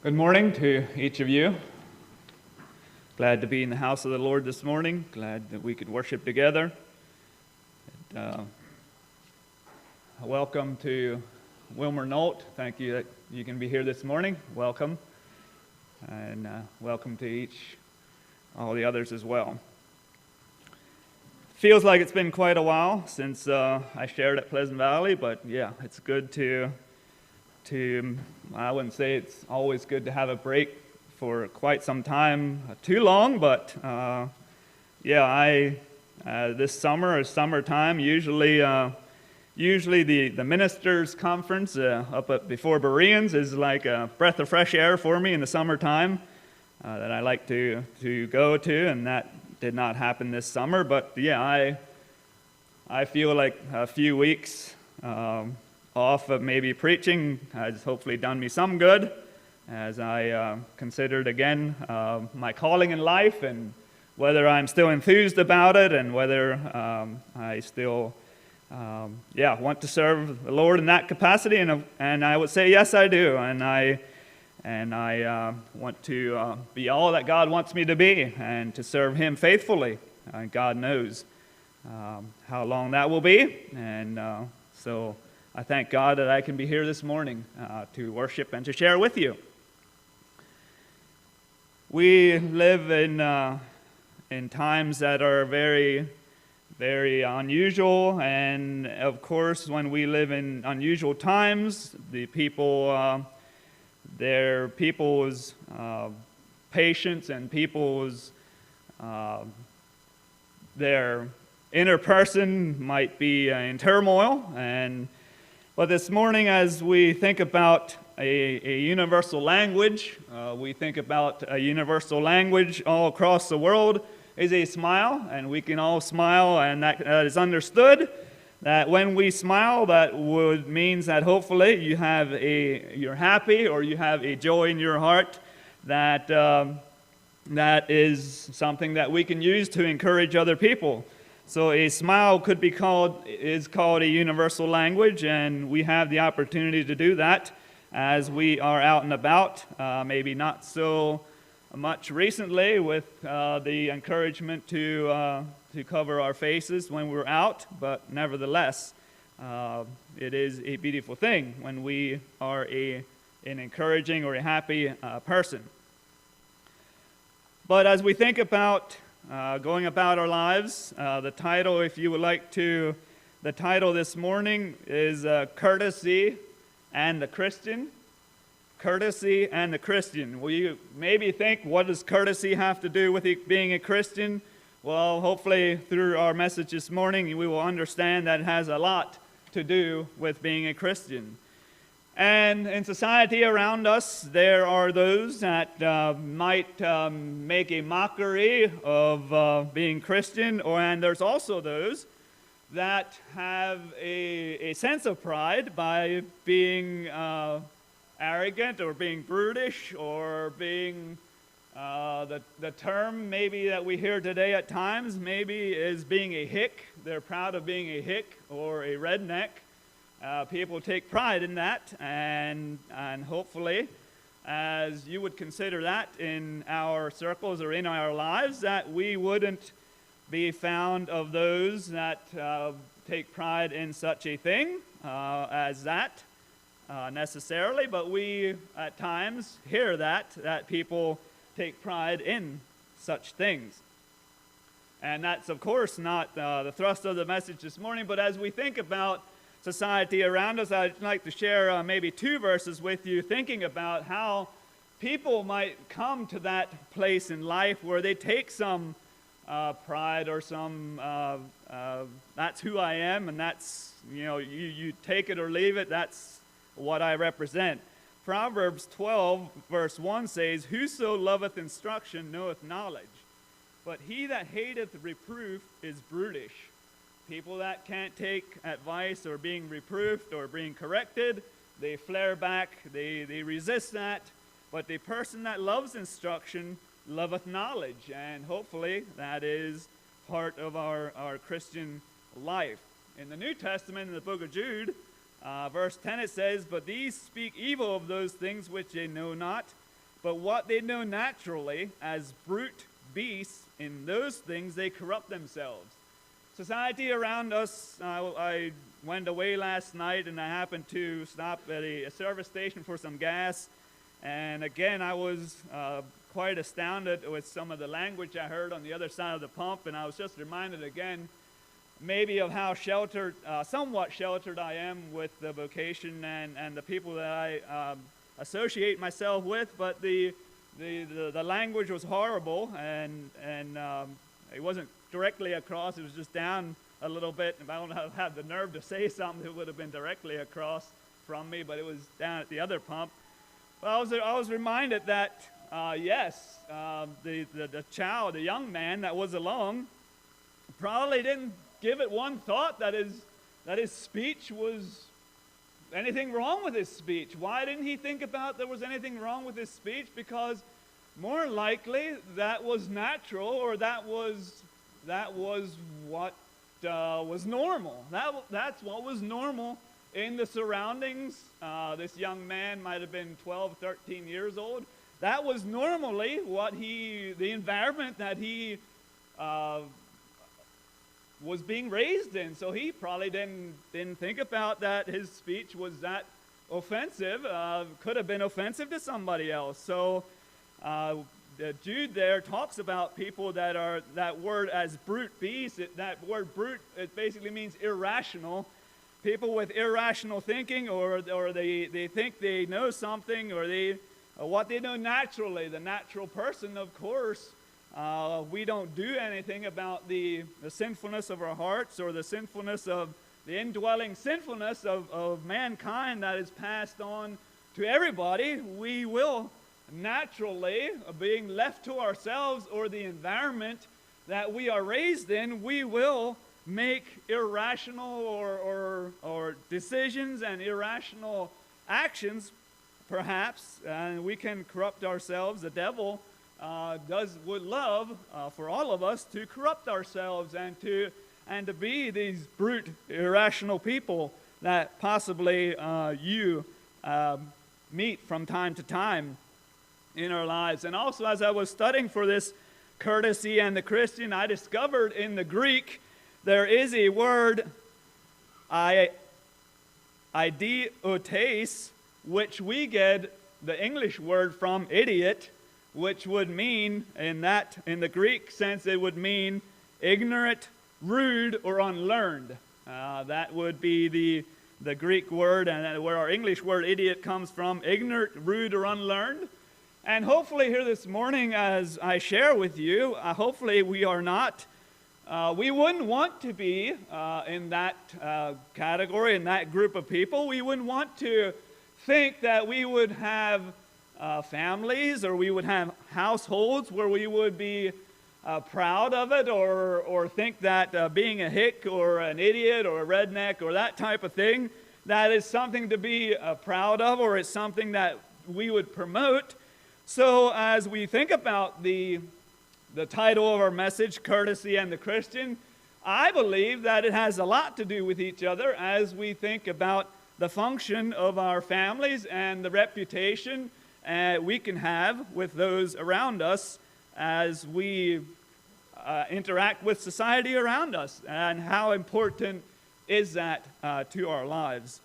Good morning to each of you. Glad to be in the house of the Lord this morning. Glad that we could worship together. Welcome to Wilmer Nolt. Thank you that you can be here this morning. Welcome. And welcome to all the others as well. Feels like it's been quite a while since I shared at Pleasant Valley, but yeah, it's good to I wouldn't say it's always good to have a break for quite some time, too long, but this summer or summertime, usually the ministers' conference up before Bereans is like a breath of fresh air for me in the summertime that I like to go to, and that did not happen this summer, but yeah, I feel like a few weeks off of maybe preaching has hopefully done me some good as I considered again my calling in life and whether I'm still enthused about it and whether I still want to serve the Lord in that capacity, and I would say yes, I do, and I want to be all that God wants me to be and to serve Him faithfully. God knows how long that will be, and so I thank God that I can be here this morning to worship and to share with you. We live in times that are very, very unusual, and of course, when we live in unusual times, the people's patience and people's their inner person might be in turmoil. But this morning, as we think about a universal language, we think about a universal language all across the world is a smile, and we can all smile, and that is understood. That when we smile, that means that hopefully you're happy or you have a joy in your heart. That is something that we can use to encourage other people. So a smile is called a universal language, and we have the opportunity to do that as we are out and about. Maybe not so much recently with the encouragement to cover our faces when we're out, but nevertheless, it is a beautiful thing when we are an encouraging or a happy person. But as we think about going about our lives, the title, if you would like to, the title this morning is Courtesy and the Christian. Courtesy and the Christian. Well, you maybe think, what does courtesy have to do with being a Christian? Well, hopefully through our message this morning, we will understand that it has a lot to do with being a Christian. And in society around us, there are those that might make a mockery of being Christian, and there's also those that have a sense of pride by being arrogant or being brutish or being the term maybe that we hear today at times maybe is being a hick. They're proud of being a hick or a redneck. People take pride in that, and hopefully, as you would consider that in our circles or in our lives, that we wouldn't be found of those that take pride in such a thing as that necessarily, but we at times hear that people take pride in such things. And that's, of course, not the thrust of the message this morning, but as we think about society around us, I'd like to share maybe two verses with you, thinking about how people might come to that place in life where they take some pride or some, that's who I am, and that's, you take it or leave it, that's what I represent. Proverbs 12, verse 1 says, "Whoso loveth instruction knoweth knowledge, but he that hateth reproof is brutish." People that can't take advice or being reproved or being corrected, they flare back, they resist that. But the person that loves instruction loveth knowledge, and hopefully that is part of our Christian life. In the New Testament, in the book of Jude, verse 10, it says, "But these speak evil of those things which they know not, but what they know naturally as brute beasts, in those things they corrupt themselves. Society around us, I went away last night and I happened to stop at a service station for some gas. And again, I was quite astounded with some of the language I heard on the other side of the pump. And I was just reminded again, maybe of how sheltered, somewhat sheltered I am with the vocation and the people that I associate myself with. But the language was horrible, and it wasn't directly across. It was just down a little bit. If I don't have had the nerve to say something, it would have been directly across from me, but it was down at the other pump. But I was reminded that yes, the child, the young man that was along, probably didn't give it one thought that his speech was anything wrong with his speech. Why didn't he think about there was anything wrong with his speech? Because more likely that was natural, or that was what was normal. That's what was normal in the surroundings. This young man might have been 12, 13 years old. That was normally the environment that he was being raised in. So he probably didn't think about that his speech was that offensive. Could have been offensive to somebody else. So Jude there talks about people that word as brute beasts. That word brute, it basically means irrational. People with irrational thinking, or they think they know something, or what they know naturally. The natural person, of course, we don't do anything about the sinfulness of our hearts, or the sinfulness of the indwelling sinfulness of mankind that is passed on to everybody. We will naturally, being left to ourselves or the environment that we are raised in, we will make irrational or decisions and irrational actions, perhaps, and we can corrupt ourselves. The devil would love for all of us to corrupt ourselves and to be these brute, irrational people that possibly you meet from time to time in our lives. And also, as I was studying for this courtesy and the Christian, I discovered in the Greek there is a word, idiotes, which we get the English word from idiot, which would mean, in the Greek sense, it would mean ignorant, rude, or unlearned. That would be the Greek word, and where our English word idiot comes from, ignorant, rude, or unlearned. And hopefully here this morning, as I share with you, hopefully we are not, we wouldn't want to be in that category, in that group of people. We wouldn't want to think that we would have families, or we would have households where we would be proud of it, or think that being a hick or an idiot or a redneck or that type of thing, that is something to be proud of, or it's something that we would promote. So as we think about the title of our message, Courtesy and the Christian, I believe that it has a lot to do with each other as we think about the function of our families and the reputation we can have with those around us as we interact with society around us, and how important is that to our lives.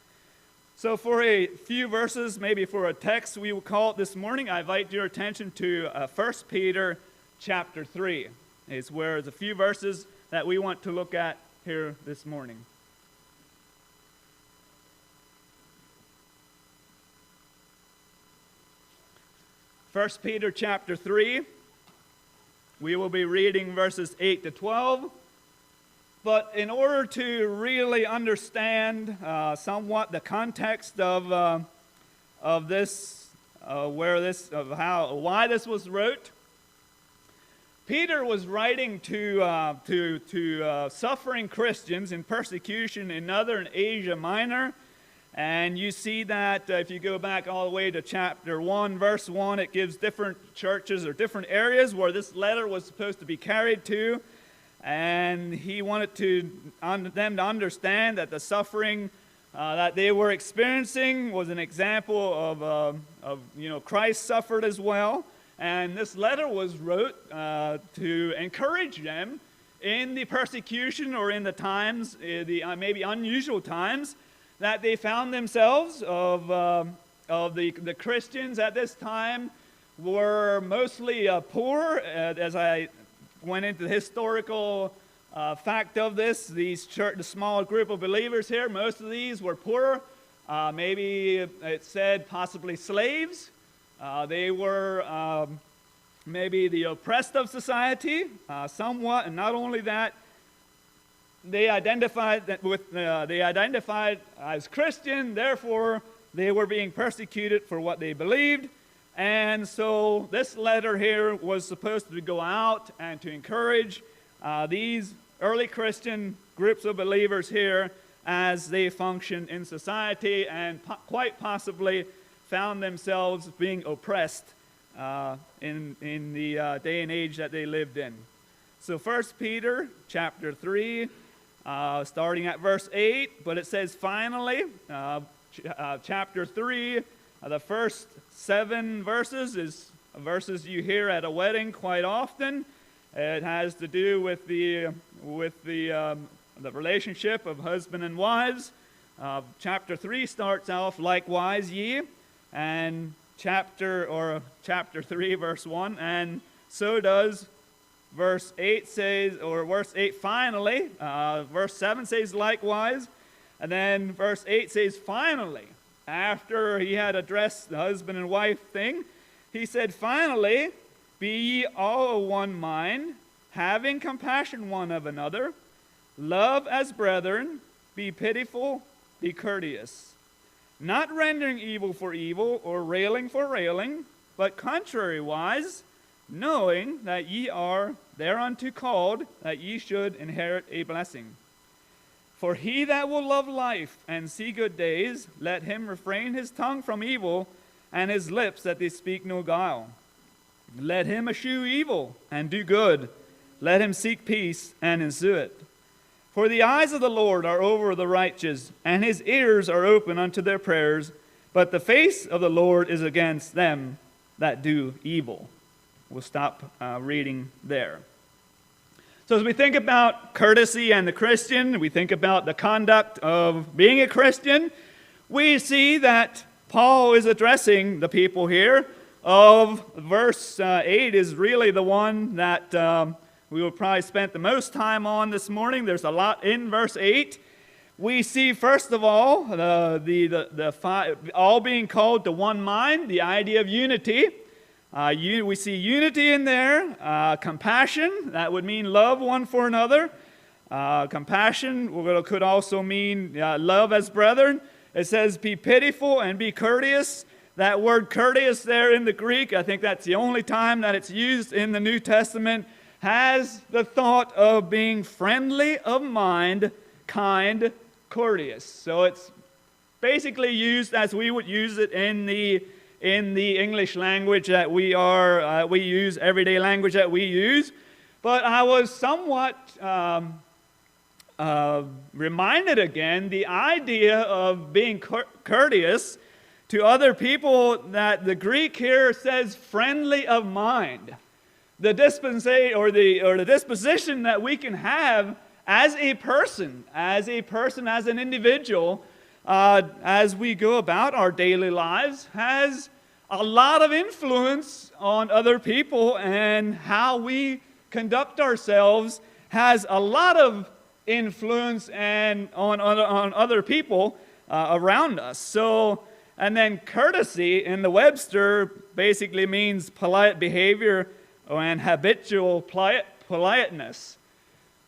So for a few verses, maybe for a text we will call it this morning, I invite your attention to 1 Peter chapter 3. It's where there's a few verses that we want to look at here this morning. 1 Peter chapter 3, we will be reading verses 8 to 12. But in order to really understand somewhat the context of this, why this was wrote, Peter was writing to suffering Christians in persecution in northern Asia Minor. And you see that if you go back all the way to chapter 1, verse 1, it gives different churches or different areas where this letter was supposed to be carried to. And he wanted them to understand that the suffering that they were experiencing was an example of Christ suffered as well. And this letter was wrote to encourage them in the persecution or in the times, the maybe unusual times, that they found themselves of the Christians at this time were mostly poor. As I went into the historical fact of this, the small group of believers here, most of these were poor. Maybe it said possibly slaves. They were maybe the oppressed of society, somewhat, and not only that, they identified as Christian, therefore they were being persecuted for what they believed. And so this letter here was supposed to go out and to encourage these early Christian groups of believers here as they functioned in society and quite possibly found themselves being oppressed in the day and age that they lived in. So 1 Peter chapter 3, starting at verse 8, but it says finally, chapter 3, the first 7 verses is verses you hear at a wedding quite often. It has to do with the relationship of husband and wives. Chapter 3 starts off, likewise ye, and chapter 3 verse 1, and so does verse 8 says, or verse 8 finally, verse 7 says likewise, and then verse 8 says finally. After he had addressed the husband and wife thing, he said, finally, be ye all of one mind, having compassion one of another, love as brethren, be pitiful, be courteous, not rendering evil for evil or railing for railing, but contrariwise, knowing that ye are thereunto called, that ye should inherit a blessing. For he that will love life and see good days, let him refrain his tongue from evil, and his lips that they speak no guile. Let him eschew evil and do good. Let him seek peace and ensue it. For the eyes of the Lord are over the righteous, and his ears are open unto their prayers, but the face of the Lord is against them that do evil. We'll stop reading there. So as we think about courtesy and the Christian, we think about the conduct of being a Christian, we see that Paul is addressing the people here of verse 8 is really the one that we will probably spend the most time on this morning. There's a lot in verse 8. We see, first of all, all being called to one mind, the idea of unity. We see unity in there, compassion, that would mean love one for another. Compassion could also mean love as brethren. It says be pitiful and be courteous. That word courteous there in the Greek, I think that's the only time that it's used in the New Testament, has the thought of being friendly of mind, kind, courteous. So it's basically used as we would use it in the English language that we use, everyday language that we use. But I was somewhat reminded again, the idea of being courteous to other people, that the Greek here says friendly of mind. The disposition that we can have as a person, as an individual, as we go about our daily lives, has a lot of influence on other people, and how we conduct ourselves has a lot of influence and on other people around us. So, and then courtesy in the Webster basically means polite behavior and habitual politeness.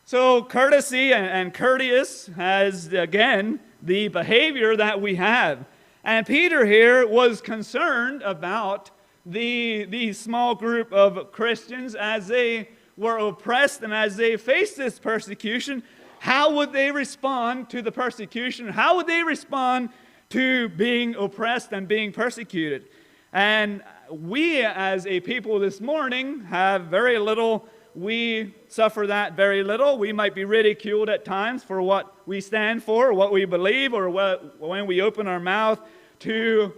So courtesy and courteous has, again, the behavior that we have. And Peter here was concerned about the small group of Christians as they were oppressed and as they faced this persecution. How would they respond to the persecution? How would they respond to being oppressed and being persecuted? And we as a people this morning have very little we suffer that very little. We might be ridiculed at times for what we stand for, or what we believe, or when we open our mouth to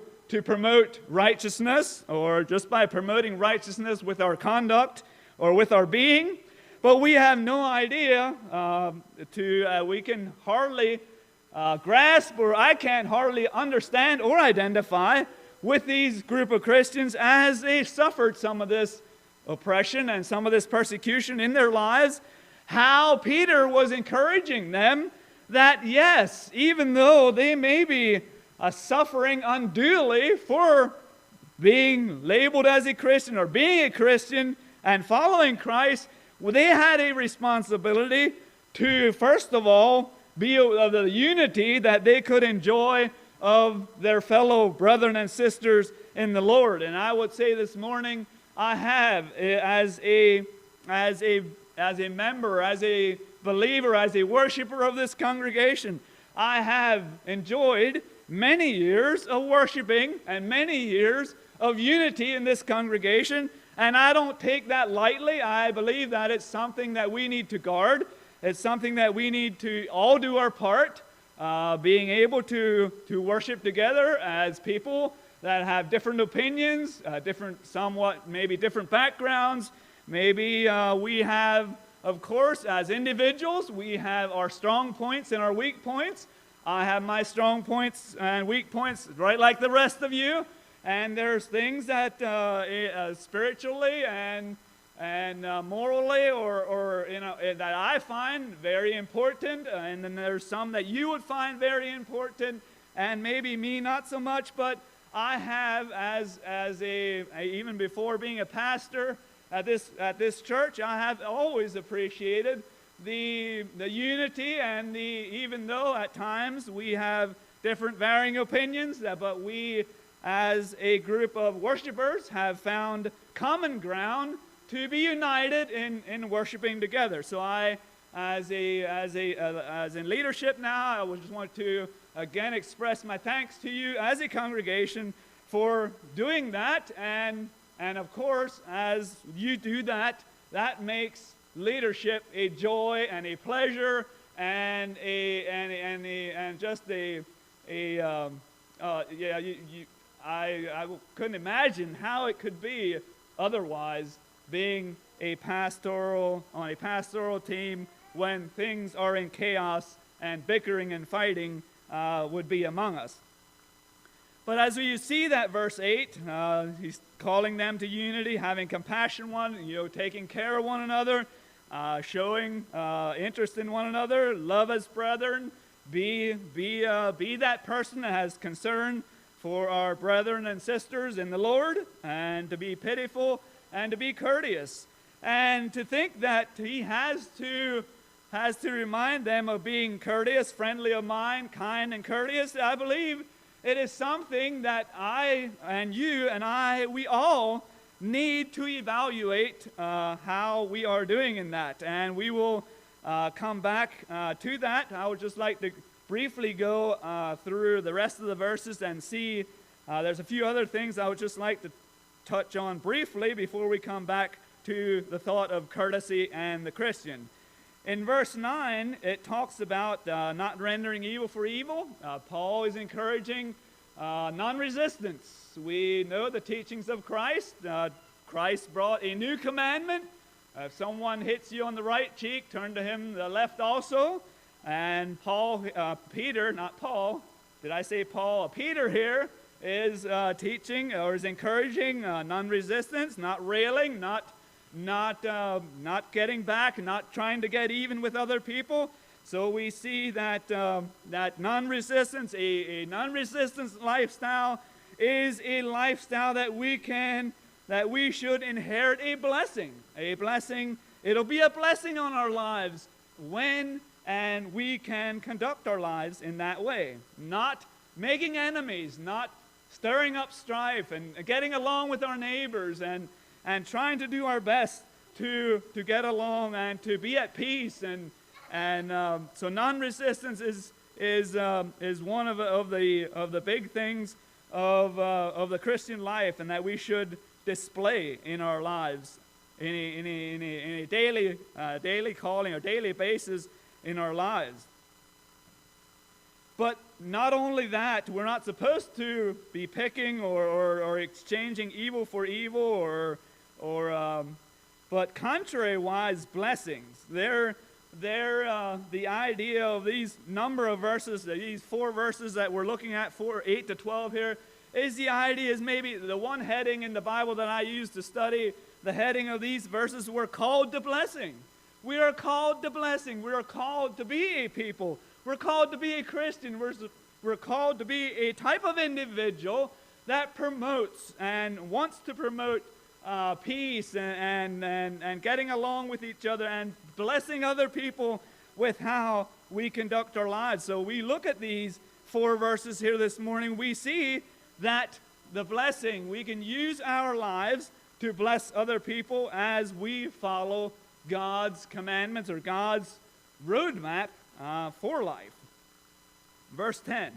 promote righteousness, or just by promoting righteousness with our conduct or with our being. But we have no idea, we can hardly grasp, or I can't hardly understand or identify with these group of Christians as they suffered some of this oppression and some of this persecution in their lives, how Peter was encouraging them that yes, even though they may be suffering unduly for being labeled as a Christian or being a Christian and following Christ, they had a responsibility to, first of all, be of the unity that they could enjoy of their fellow brethren and sisters in the Lord. And I would say this morning, I have, as a member, as a believer, as a worshiper of this congregation, I have enjoyed many years of worshiping and many years of unity in this congregation, and I don't take that lightly. I believe that it's something that we need to guard. It's something that we need to all do our part, being able to worship together as people that have different opinions, maybe different backgrounds. Maybe we have, of course, as individuals, we have our strong points and our weak points. I have my strong points and weak points right like the rest of you. And there's things that spiritually and morally or that I find very important, and then there's some that you would find very important, and maybe me not so much. But I have, even before being a pastor at this church, I have always appreciated the unity and even though at times we have different varying opinions, but we as a group of worshipers have found common ground to be united in worshiping together. So I, as in leadership now, I would just want to again express my thanks to you as a congregation for doing that, and of course, as you do that, that makes leadership a joy and a pleasure and I couldn't imagine how it could be otherwise, being on a pastoral team when things are in chaos and bickering and fighting would be among us. But as you see that verse 8, he's calling them to unity, having compassion taking care of one another, showing interest in one another, love as brethren, be that person that has concern for our brethren and sisters in the Lord, and to be pitiful and to be courteous. And to think that he has to remind them of being courteous, friendly of mind, kind and courteous, I believe it is something that I and you and we all need to evaluate how we are doing in that. And we will come back to that. I would just like to briefly go through the rest of the verses and see there's a few other things I would just like to touch on briefly before we come back to the thought of courtesy and the Christian. In verse 9, it talks about not rendering evil for evil. Paul is encouraging non-resistance. We know the teachings of Christ. Christ brought a new commandment. If someone hits you on the right cheek, turn to him the left also. And Peter here is teaching or is encouraging non-resistance, not railing, not getting back, not trying to get even with other people. So we see that that non-resistance, a non-resistance lifestyle, is a lifestyle that we should inherit a blessing. A blessing. It'll be a blessing on our lives when and we can conduct our lives in that way, not making enemies, not stirring up strife, and getting along with our neighbors, and trying to do our best to get along and to be at peace. So non-resistance is one of the big things of the Christian life, and that we should display in our lives in a daily calling or daily basis in our lives. But not only that, we're not supposed to be picking or exchanging evil for evil but contrary-wise blessings. They're the idea of these number of verses, these 4 verses that we're looking at, 8 to 12 here, is the idea is maybe the one heading in the Bible that I use to study the heading of these verses. We're called to blessing. We are called to blessing. We are called to be a people. We're called to be a Christian. We're called to be a type of individual that promotes and wants to promote peace and getting along with each other and blessing other people with how we conduct our lives. So we look at these 4 verses here this morning. We see that the blessing, we can use our lives to bless other people as we follow God's commandments or God's roadmap for life. Verse 10.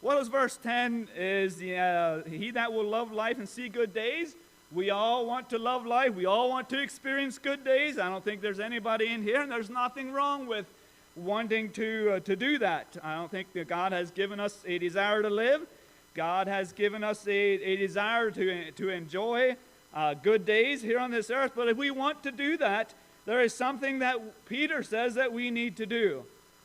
What is verse 10? Is he that will love life and see good days. We all want to love life. We all want to experience good days. I don't think there's anybody in here, and there's nothing wrong with wanting to do that. I don't think that God has given us a desire to live. God has given us a desire to enjoy good days here on this earth. But if we want to do that, there is something that Peter says that we need to do.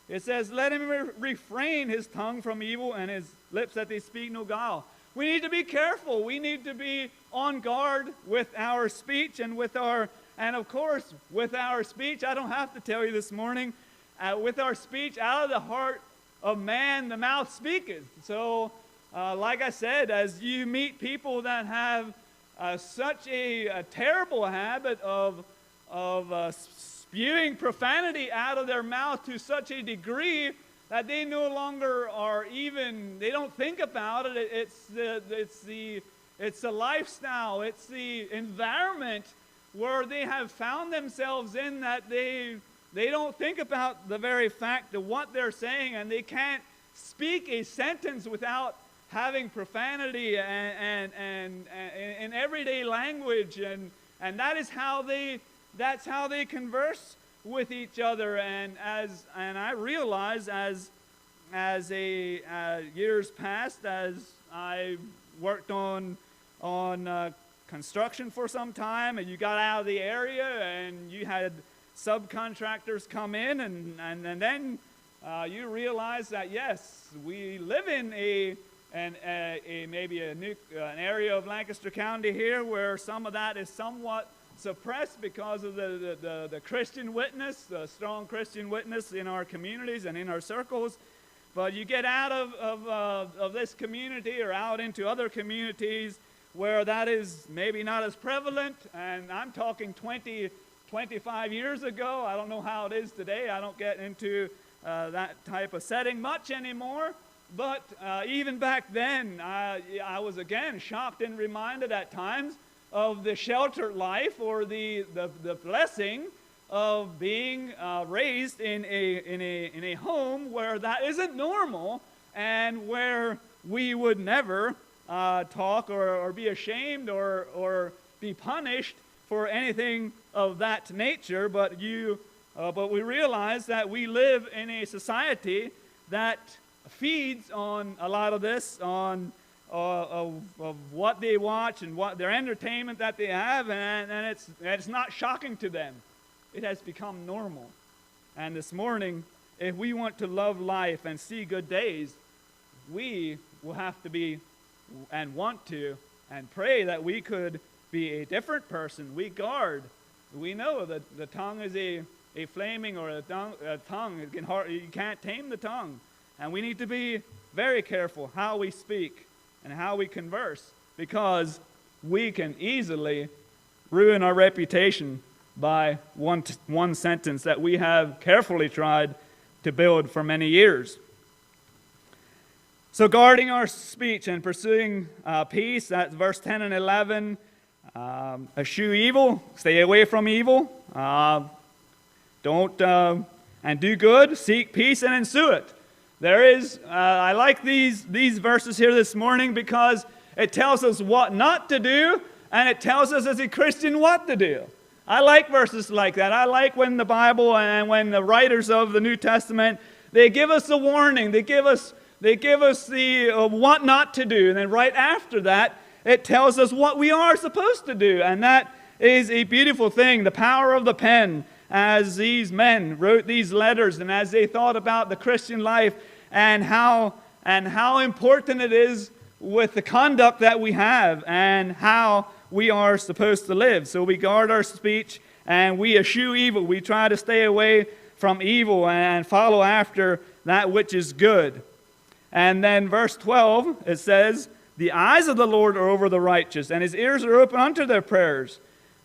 It says, let him refrain his tongue from evil and his lips that they speak no guile. We need to be careful. We need to be on guard with our speech and of course, with our speech, I don't have to tell you this morning, with our speech, out of the heart of man, the mouth speaketh. So, like I said, as you meet people that have such a terrible habit of spewing profanity out of their mouth to such a degree that they no longer they don't think about it. It's the lifestyle, it's the environment where they have found themselves in, that they don't think about the very fact of what they're saying, and they can't speak a sentence without having profanity and in everyday language, and that's how they converse with each other. And I realize as years passed, as I worked on construction for some time, and you got out of the area and you had subcontractors come in, and then you realize that yes, we live in an area of Lancaster County here where some of that is somewhat suppressed because of the Christian witness, the strong Christian witness in our communities and in our circles. But you get out of this community or out into other communities where that is maybe not as prevalent, and I'm talking 25 years ago. I don't know how it is today. I don't get into that type of setting much anymore. But even back then, I was again shocked and reminded at times of the sheltered life or the blessing of being raised in a home where that isn't normal, and where we would never talk or be ashamed or be punished for anything of that nature. But we realize that we live in a society that feeds on a lot of this, of what they watch and what their entertainment that they have, and it's not shocking to them. It has become normal. And this morning, if we want to love life and see good days, we will have to be and want to and pray that we could be a different person. We guard. We know that the tongue is a flaming, or a tongue. You can't tame the tongue. And we need to be very careful how we speak and how we converse, because we can easily ruin our reputation by one sentence that we have carefully tried to build for many years. So guarding our speech and pursuing peace, that's verse 10 and 11. Eschew evil, stay away from evil. And do good, seek peace and ensue it. I like these verses here this morning because it tells us what not to do, and it tells us as a Christian what to do. I like verses like that. I like when the Bible and when the writers of the New Testament, they give us a warning. They give us the what not to do. And then right after that, it tells us what we are supposed to do. And that is a beautiful thing, the power of the pen, as these men wrote these letters and as they thought about the Christian life and how important it is with the conduct that we have and how we are supposed to live. So we guard our speech and we eschew evil. We try to stay away from evil and follow after that which is good. And then verse 12, it says, the eyes of the Lord are over the righteous, and his ears are open unto their prayers.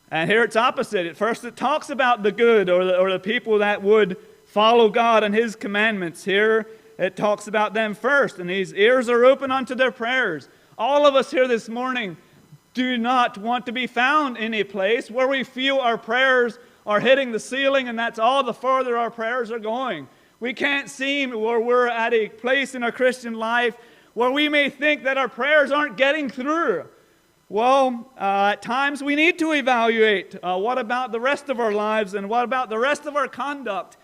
And here it's opposite. At first it talks about the good or the people that would follow God and his commandments. Here it talks about them first, and his ears are open unto their prayers. All of us here this morning do not want to be found in a place where we feel our prayers are hitting the ceiling, and that's all the further our prayers are going. We can't seem where we're at a place in our Christian life where we may think that our prayers aren't getting through. Well, at times we need to evaluate what about the rest of our lives and what about the rest of our conduct.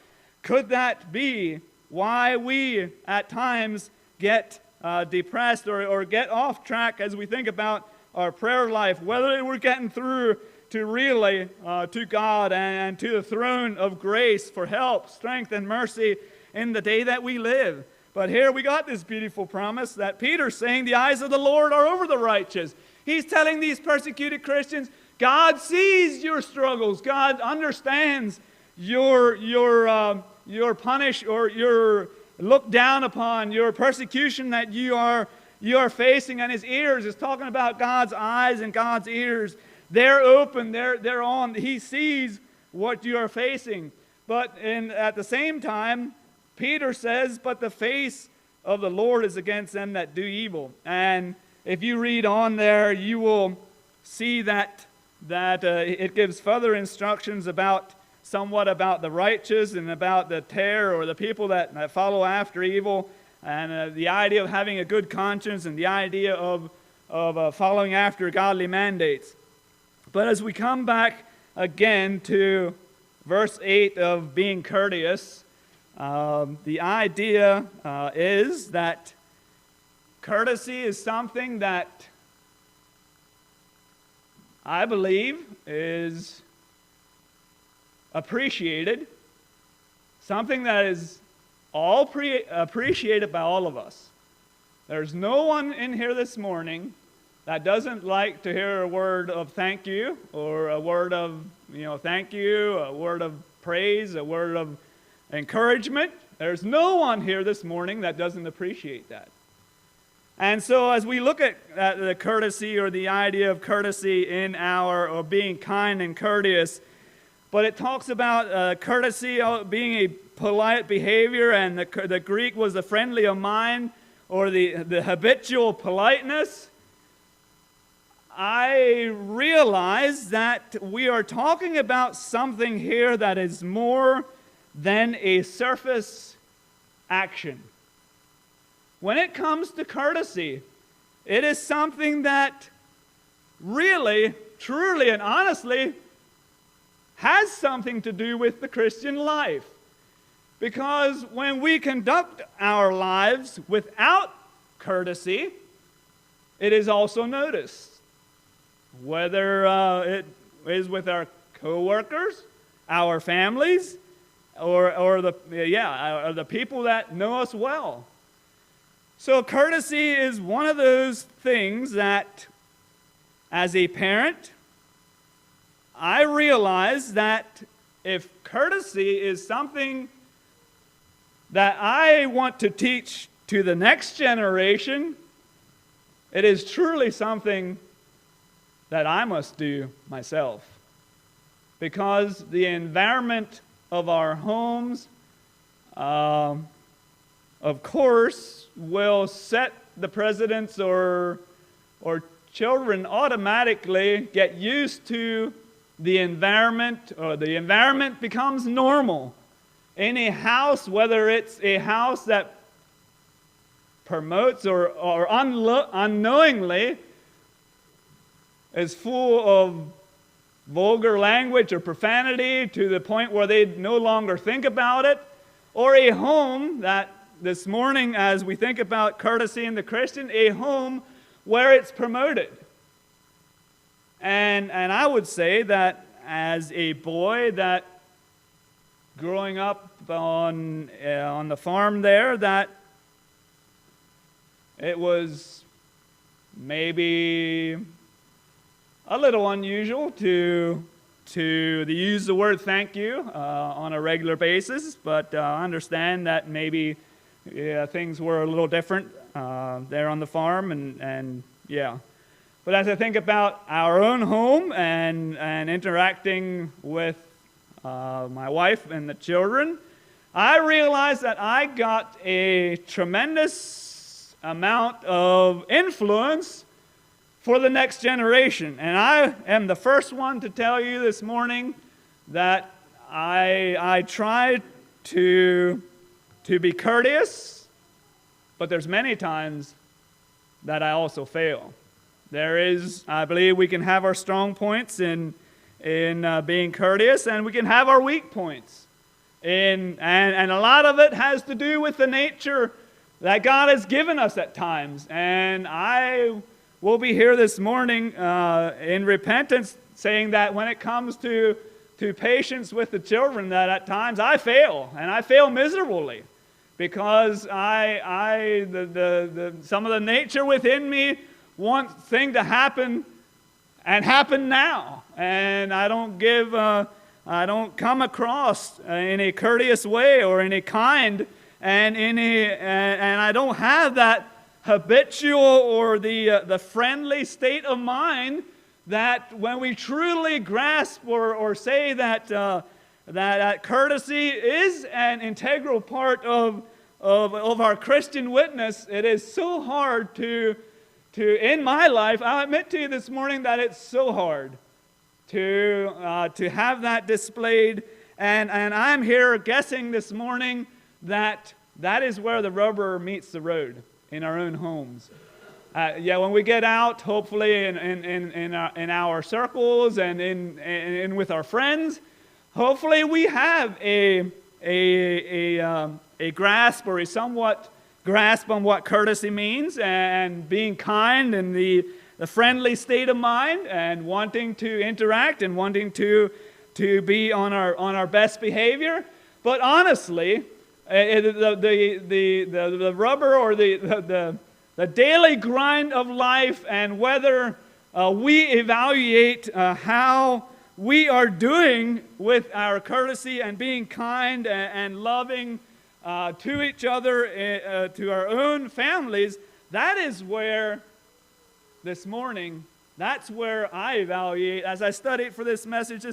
Could that be why we at times get depressed or get off track as we think about our prayer life, whether we're getting through to really to God and to the throne of grace for help, strength, and mercy in the day that we live. But here we got this beautiful promise that Peter's saying the eyes of the Lord are over the righteous. He's telling these persecuted Christians, God sees your struggles. God understands your punish or your look down upon, your persecution that you are facing. And his ears is talking about God's eyes and God's ears. They're open, they're on. He sees what you are facing. But at the same time, Peter says, but the face of the Lord is against them that do evil. And if you read on there, you will see that it gives further instructions somewhat about the righteous and about the terror or the people that follow after evil, and the idea of having a good conscience and the idea of following after godly mandates. But as we come back again to verse 8 of being courteous, the idea is that courtesy is something that I believe is appreciated, something that is appreciated by all of us. There's no one in here this morning that doesn't like to hear a word of thank you or a word of thank you, a word of praise, a word of encouragement. There's no one here this morning that doesn't appreciate that. And so as we look at the courtesy or the idea of courtesy or being kind and courteous, but it talks about courtesy being a polite behavior, and the Greek was the friendly of mind or the habitual politeness. I realize that we are talking about something here that is more than a surface action. When it comes to courtesy, it is something that really, truly, and honestly has something to do with the Christian life. Because when we conduct our lives without courtesy, it is also noticed. Whether it is with our co-workers, our families, or the people that know us well. So courtesy is one of those things that, as a parent, I realize that if courtesy is something that I want to teach to the next generation, it is truly something that I must do myself. Because the environment of our homes, of course, will set the precedents, or children automatically get used to the environment, or the environment becomes normal. In a house, whether it's a house that promotes or unknowingly is full of vulgar language or profanity to the point where they no longer think about it, or a home that this morning, as we think about courtesy in the Christian, a home where it's promoted. And I would say that as a boy, that growing up on the farm there, that it was maybe a little unusual to use the word thank you on a regular basis, but I understand that maybe things were a little different there on the farm, and yeah. But as I think about our own home and interacting with my wife and the children, I realized that I got a tremendous amount of influence for the next generation. And I am the first one to tell you this morning that I try to be courteous, but there's many times that I also fail. I believe we can have our strong points in being courteous, and we can have our weak points. And a lot of it has to do with the nature that God has given us at times. And I will be here this morning in repentance, saying that when it comes to patience with the children, that at times I fail, and I fail miserably, because some of the nature within me wants things to happen and happen now, and I don't come across in a courteous way or in a kind and I don't have that habitual or the friendly state of mind that when we truly grasp or say that courtesy is an integral part of our Christian witness, it is so hard to in my life. I'll admit to you this morning that it's so hard to have that displayed, and I'm here guessing this morning that is where the rubber meets the road in our own homes. When we get out, hopefully in our circles and in with our friends, hopefully we have a grasp or a somewhat grasp on what courtesy means, and being kind and the friendly state of mind, and wanting to interact and wanting to be on our best behavior. But honestly, the rubber or the daily grind of life, and whether we evaluate how we are doing with our courtesy and being kind and loving to each other, to our own families, that is where this morning, that's where I evaluate, as I studied for this message,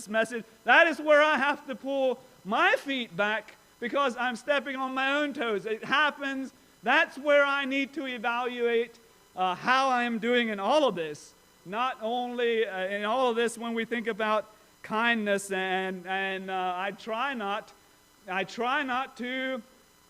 that is where I have to pull my feet back, because I'm stepping on my own toes. It happens. That's where I need to evaluate how I am doing in all of this. Not only in all of this when we think about kindness, and I try not to,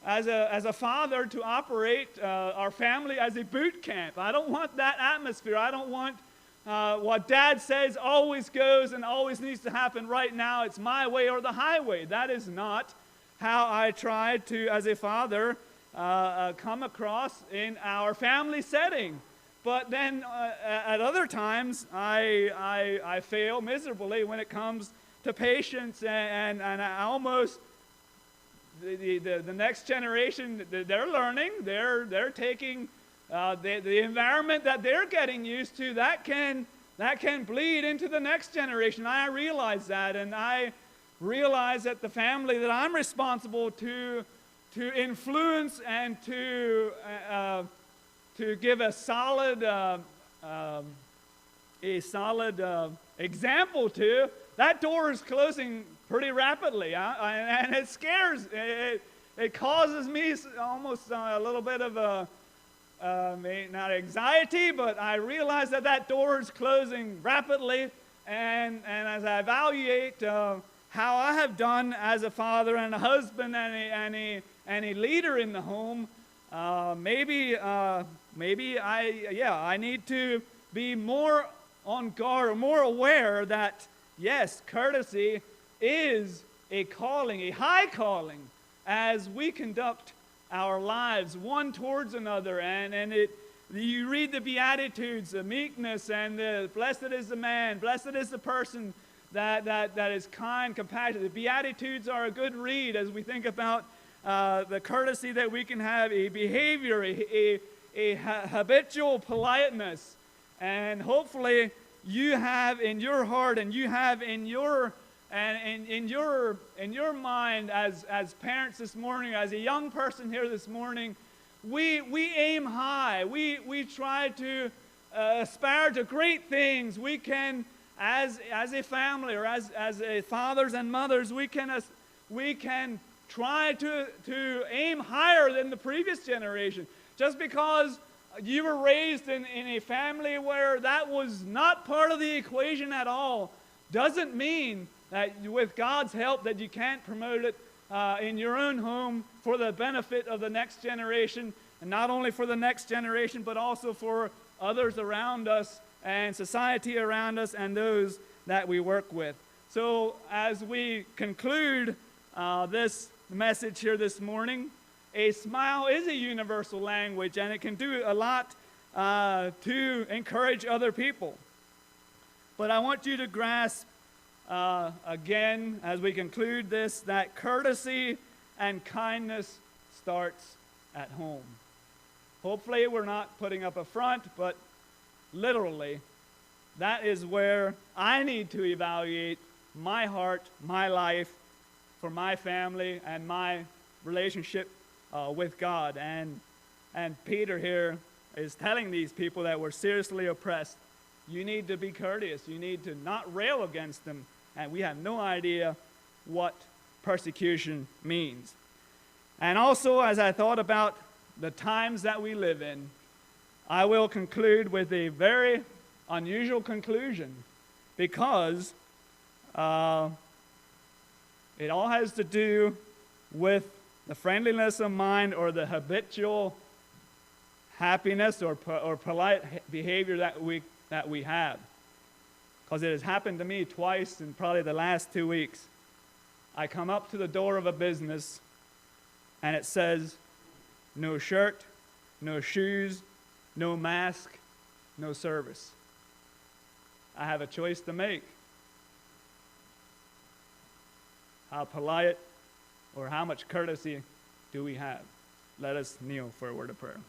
as a father, to operate our family as a boot camp. I don't want that atmosphere. I don't want what Dad says always goes and always needs to happen right now. It's my way or the highway. That is not how I try to, as a father, come across in our family setting. But then at other times, I fail miserably when it comes to patience, and I almost, the next generation, they're learning, they're taking the environment that they're getting used to, that can bleed into the next generation. I realize that, and I realize that the family that I'm responsible to influence and to give a solid example to, that door is closing pretty rapidly, and it scares. It causes me almost a little bit of not anxiety, but I realize that door is closing rapidly, and as I evaluate how I have done as a father and a husband and a leader in the home, maybe I need to be more on guard or more aware that yes, courtesy is a calling, a high calling, as we conduct our lives one towards another. And you read the Beatitudes, the meekness, and the blessed is the man, blessed is the person that is kind, compassionate. The Beatitudes are a good read as we think about the courtesy that we can have, a behavior, a habitual politeness. And hopefully you have in your heart and you have in your mind as parents this morning, as a young person here this morning, we aim high. We try to aspire to great things. We can, as a family or as a fathers and mothers, we can try to aim higher than the previous generation. Just because you were raised in a family where that was not part of the equation at all doesn't mean that with God's help that you can't promote it in your own home for the benefit of the next generation, and not only for the next generation but also for others around us and society around us and those that we work with. So as we conclude this message here this morning, a smile is a universal language, and it can do a lot to encourage other people. But I want you to grasp again, as we conclude this, that courtesy and kindness starts at home. Hopefully we're not putting up a front, but literally, that is where I need to evaluate my heart, my life, for my family, and my relationship with God. And Peter here is telling these people that were seriously oppressed, you need to be courteous. You need to not rail against them. And we have no idea what persecution means. And also, as I thought about the times that we live in, I will conclude with a very unusual conclusion, because it all has to do with the friendliness of mind or the habitual happiness or polite behavior that we have. Because it has happened to me twice in probably the last 2 weeks. I come up to the door of a business and it says, no shirt, no shoes, no mask, no service. I have a choice to make. How polite or how much courtesy do we have? Let us kneel for a word of prayer.